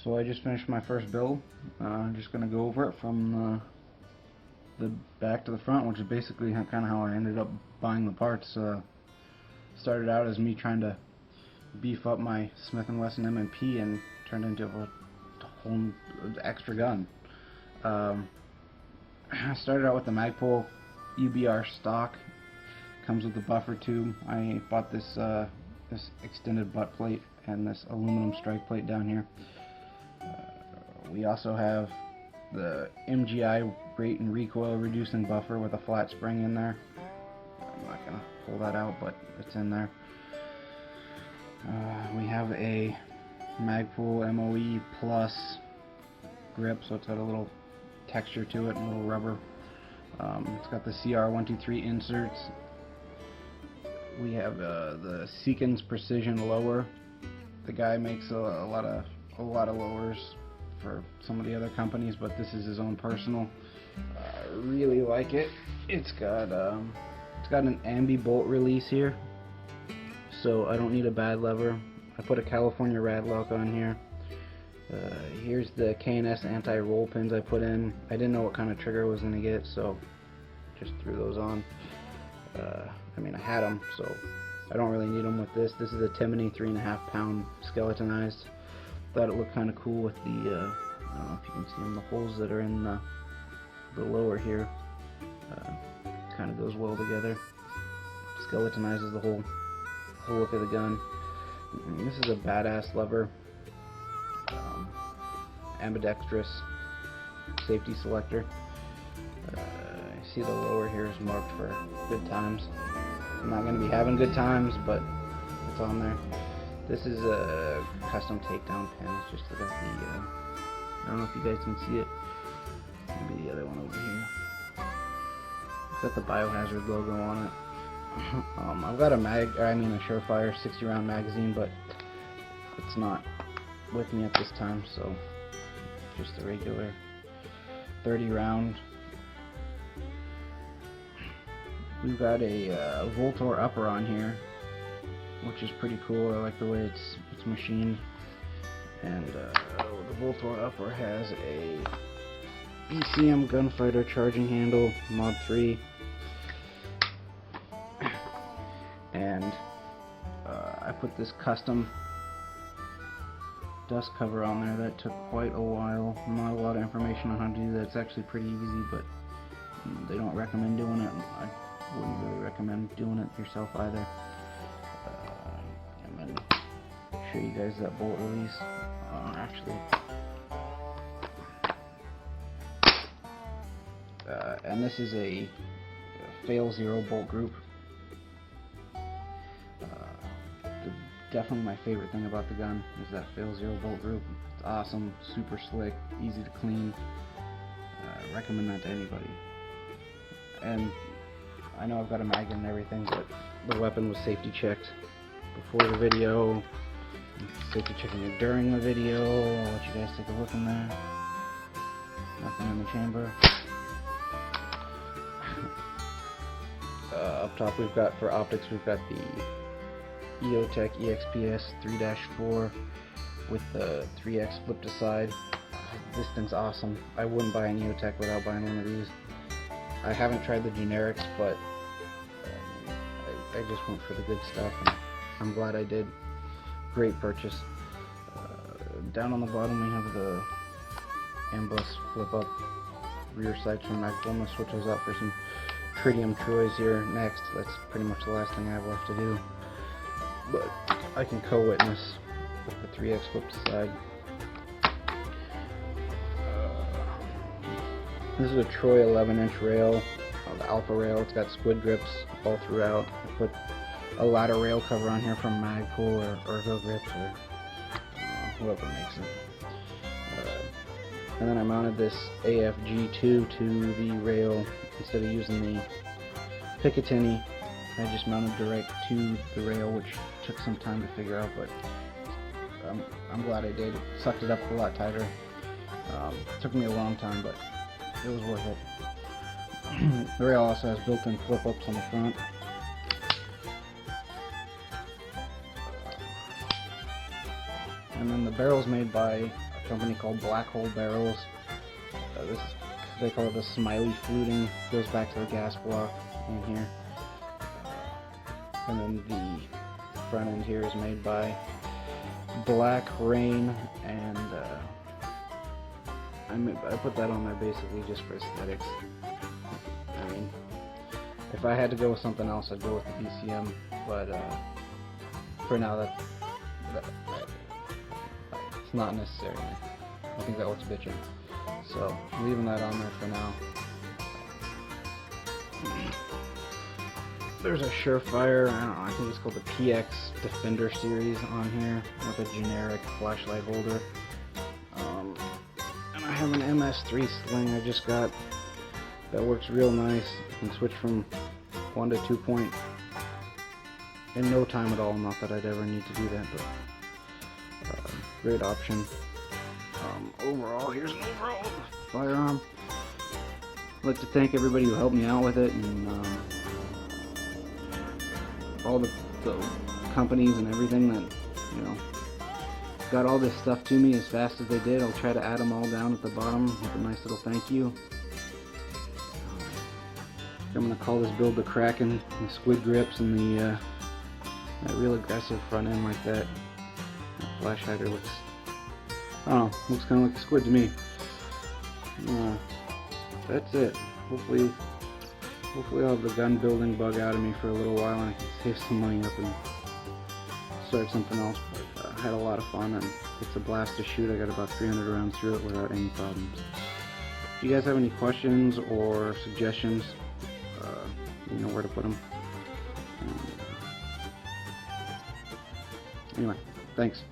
So I just finished my first build. I'm just going to go over it from the back to the front, which is basically kind of how I ended up buying the parts. Started out as me trying to beef up my Smith & Wesson M&P and turned into a whole extra gun. I started out with the Magpul UBR stock. Comes with the buffer tube. I bought this this extended butt plate and this aluminum strike plate down here. We also have the MGI rate and recoil reducing buffer with a flat spring in there. I'm not going to pull that out, but it's in there. We have a Magpul MOE Plus grip, so it's got a little texture to it, and a little rubber. It's got the CR123 inserts. We have the Seekins Precision lower. The guy makes a lot of lowers for some of the other companies, but this is his own personal. I really like it. It's got an ambi bolt release here, so I don't need a bad lever. I put a California rad lock on here. Here's the K&S anti-roll pins I put in. I didn't know what kind of trigger I was going to get, so just threw those on. I mean, I had them, so I don't really need them with this. This is a Timony 3.5 pound skeletonized. Thought it looked kind of cool with the, I don't know if you can see them, the holes that are in the lower here. Kind of goes well together. Skeletonizes the whole look of the gun. And this is a badass lever. Ambidextrous safety selector. You see the lower here is marked for good times. I'm not going to be having good times, but it's on there. This is a custom takedown pin. It's just got the, I don't know if you guys can see it. Maybe the other one over here. It's got the Biohazard logo on it. I've got a a Surefire 60 round magazine, but it's not with me at this time, so just a regular 30 round. We've got a Voltor upper on here, which is pretty cool. I like the way it's machined. And the Voltor upper has a ECM gunfighter charging handle, mod 3. And I put this custom dust cover on there. That took quite a while. Not a lot of information on how to do that. It's actually pretty easy, but they don't recommend doing it. I wouldn't really recommend doing it yourself either. I'm going to show you guys that bolt release. And this is a fail zero bolt group. Definitely my favorite thing about the gun is that fail zero bolt group. It's awesome, super slick, easy to clean. Recommend that to anybody. And I know I've got a mag and everything, but the weapon was safety checked before the video, safety checking it during the video. I'll let you guys take a look in there. Nothing in the chamber. Up top we've got, for optics, we've got the EOTech EXPS 3-4 with the 3X flip to side. This thing's awesome. I wouldn't buy an EOTech without buying one of these. I haven't tried the generics, but I just went for the good stuff, and I'm glad I did. Great purchase. Down on the bottom we have the Ambush flip up rear sights from Magpul. I'm going to switch those out for some Tritium Troys here next. That's pretty much the last thing I have left to do. But I can co-witness with the 3X flip to side. This is a Troy 11-inch rail, the Alpha rail. It's got squid grips all throughout. I put a ladder rail cover on here from Magpul or Ergo Grips or whoever makes it. And then I mounted this AFG2 to the rail instead of using the Picatinny. I just mounted direct to the rail, which took some time to figure out, but I'm glad I did. It sucked it up a lot tighter. It took me a long time, but it was worth it. The rail also has built-in flip-ups on the front. And then the barrel's made by a company called Black Hole Barrels. They call it the smiley fluting. Goes back to the gas block in here. And then the front end here is made by Black Rain, and I put that on there basically just for aesthetics. I mean, if I had to go with something else, I'd go with the BCM, but for now, it's not necessary. I think that looks bitchin'. So, leaving that on there for now. There's a Surefire, I don't know, I think it's called the PX Defender series on here, with a generic flashlight holder. And I have an MS3 sling I just got that works real nice. You can switch from 1 to 2 point in no time at all. Not that I'd ever need to do that, but great option. Overall, here's an overall firearm. I'd like to thank everybody who helped me out with it, and all the companies and everything that, you know, got all this stuff to me as fast as they did. I'll try to add them all down at the bottom with a nice little thank you. I'm going to call this build the Kraken, the squid grips, and the that real aggressive front end like that. That flash hider looks, I don't know, looks kind of like a squid to me. That's it. Hopefully I'll have the gun building bug out of me for a little while, and I can save some money up and start something else. But I had a lot of fun, and it's a blast to shoot. I got about 300 rounds through it without any problems. If you guys have any questions or suggestions, you know where to put them. Anyway, thanks.